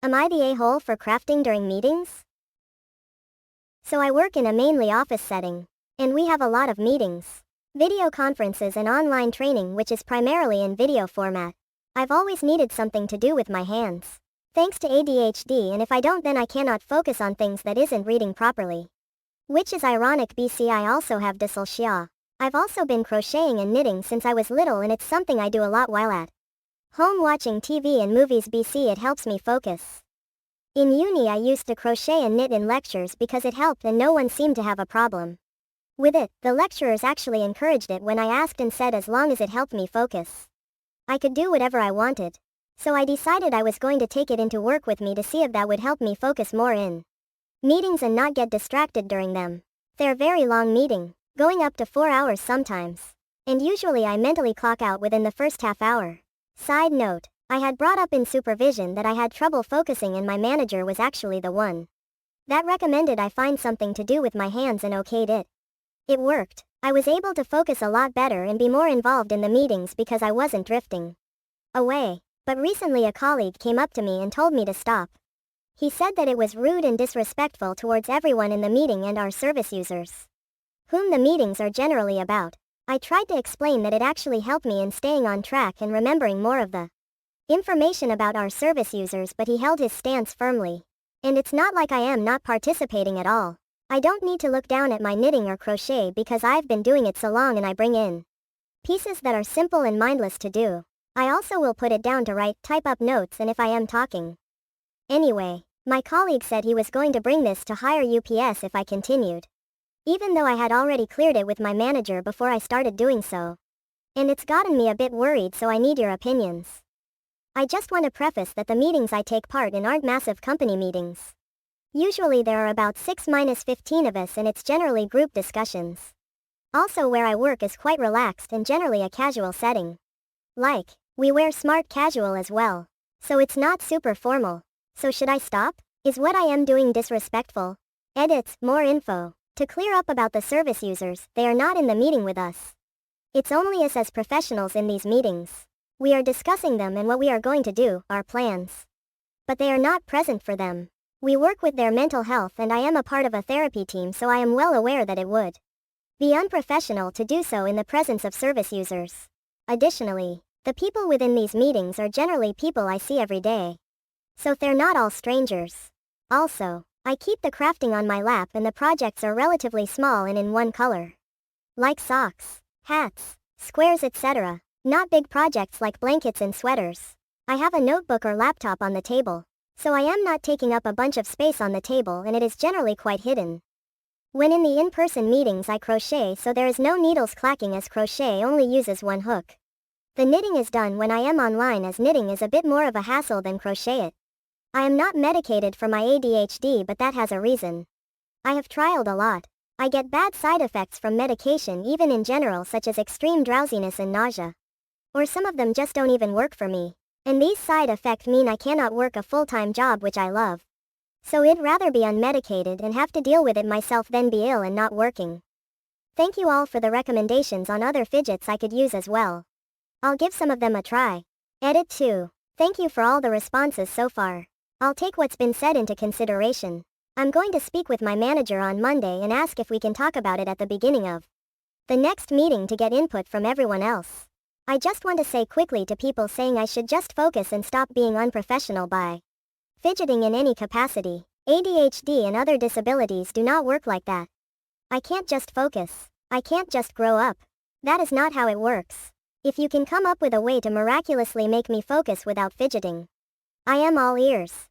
Am I the a-hole for crafting during meetings? So I work in a mainly office setting. And we have a lot of meetings, video conferences and online training, which is primarily in video format. I've always needed something to do with my hands. Thanks to ADHD, and if I don't, then I cannot focus on things that isn't reading properly. Which is ironic, BC I also have dyselxia. I've also been crocheting and knitting since I was little, and it's something I do a lot while at home watching TV and movies. BC it helps me focus. In uni I used to crochet and knit in lectures because it helped and no one seemed to have a problem with it. The lecturers actually encouraged it when I asked and said as long as it helped me focus, I could do whatever I wanted. So I decided I was going to take it into work with me to see if that would help me focus more in meetings and not get distracted during them. They're very long meeting, going up to 4 hours sometimes. And usually I mentally clock out within the first half hour. Side note, I had brought up in supervision that I had trouble focusing, and my manager was actually the one that recommended I find something to do with my hands and okayed it. It worked. I was able to focus a lot better and be more involved in the meetings because I wasn't drifting away. But recently a colleague came up to me and told me to stop. He said that it was rude and disrespectful towards everyone in the meeting and our service users, whom the meetings are generally about. I tried to explain that it actually helped me in staying on track and remembering more of the information about our service users, but he held his stance firmly. And it's not like I am not participating at all. I don't need to look down at my knitting or crochet because I've been doing it so long, and I bring in pieces that are simple and mindless to do. I also will put it down to write, type up notes, and if I am talking. Anyway, my colleague said he was going to bring this to higher UPS if I continued, even though I had already cleared it with my manager before I started doing so. And it's gotten me a bit worried, so I need your opinions. I just want to preface that the meetings I take part in aren't massive company meetings. Usually there are about 6-15 of us, and it's generally group discussions. Also, where I work is quite relaxed and generally a casual setting. Like, we wear smart casual as well. So it's not super formal. So should I stop? Is what I am doing disrespectful? Edits, more info. To clear up about the service users, they are not in the meeting with us. It's only us as professionals in these meetings. We are discussing them and what we are going to do, our plans. But they are not present for them. We work with their mental health, and I am a part of a therapy team, so I am well aware that it would be unprofessional to do so in the presence of service users. Additionally, the people within these meetings are generally people I see every day. So they're not all strangers. Also, I keep the crafting on my lap, and the projects are relatively small and in one color. Like socks, hats, squares, etc. Not big projects like blankets and sweaters. I have a notebook or laptop on the table, so I am not taking up a bunch of space on the table, and it is generally quite hidden. When in the in-person meetings I crochet, so there is no needles clacking, as crochet only uses one hook. The knitting is done when I am online, as knitting is a bit more of a hassle than crochet it. I am not medicated for my ADHD, but that has a reason. I have trialed a lot. I get bad side effects from medication, even in general, such as extreme drowsiness and nausea. Or some of them just don't even work for me. And these side effects mean I cannot work a full-time job, which I love. So I'd rather be unmedicated and have to deal with it myself than be ill and not working. Thank you all for the recommendations on other fidgets I could use as well. I'll give some of them a try. Edit 2. Thank you for all the responses so far. I'll take what's been said into consideration. I'm going to speak with my manager on Monday and ask if we can talk about it at the beginning of the next meeting to get input from everyone else. I just want to say quickly to people saying I should just focus and stop being unprofessional by fidgeting in any capacity. ADHD and other disabilities do not work like that. I can't just focus. I can't just grow up. That is not how it works. If you can come up with a way to miraculously make me focus without fidgeting, I am all ears.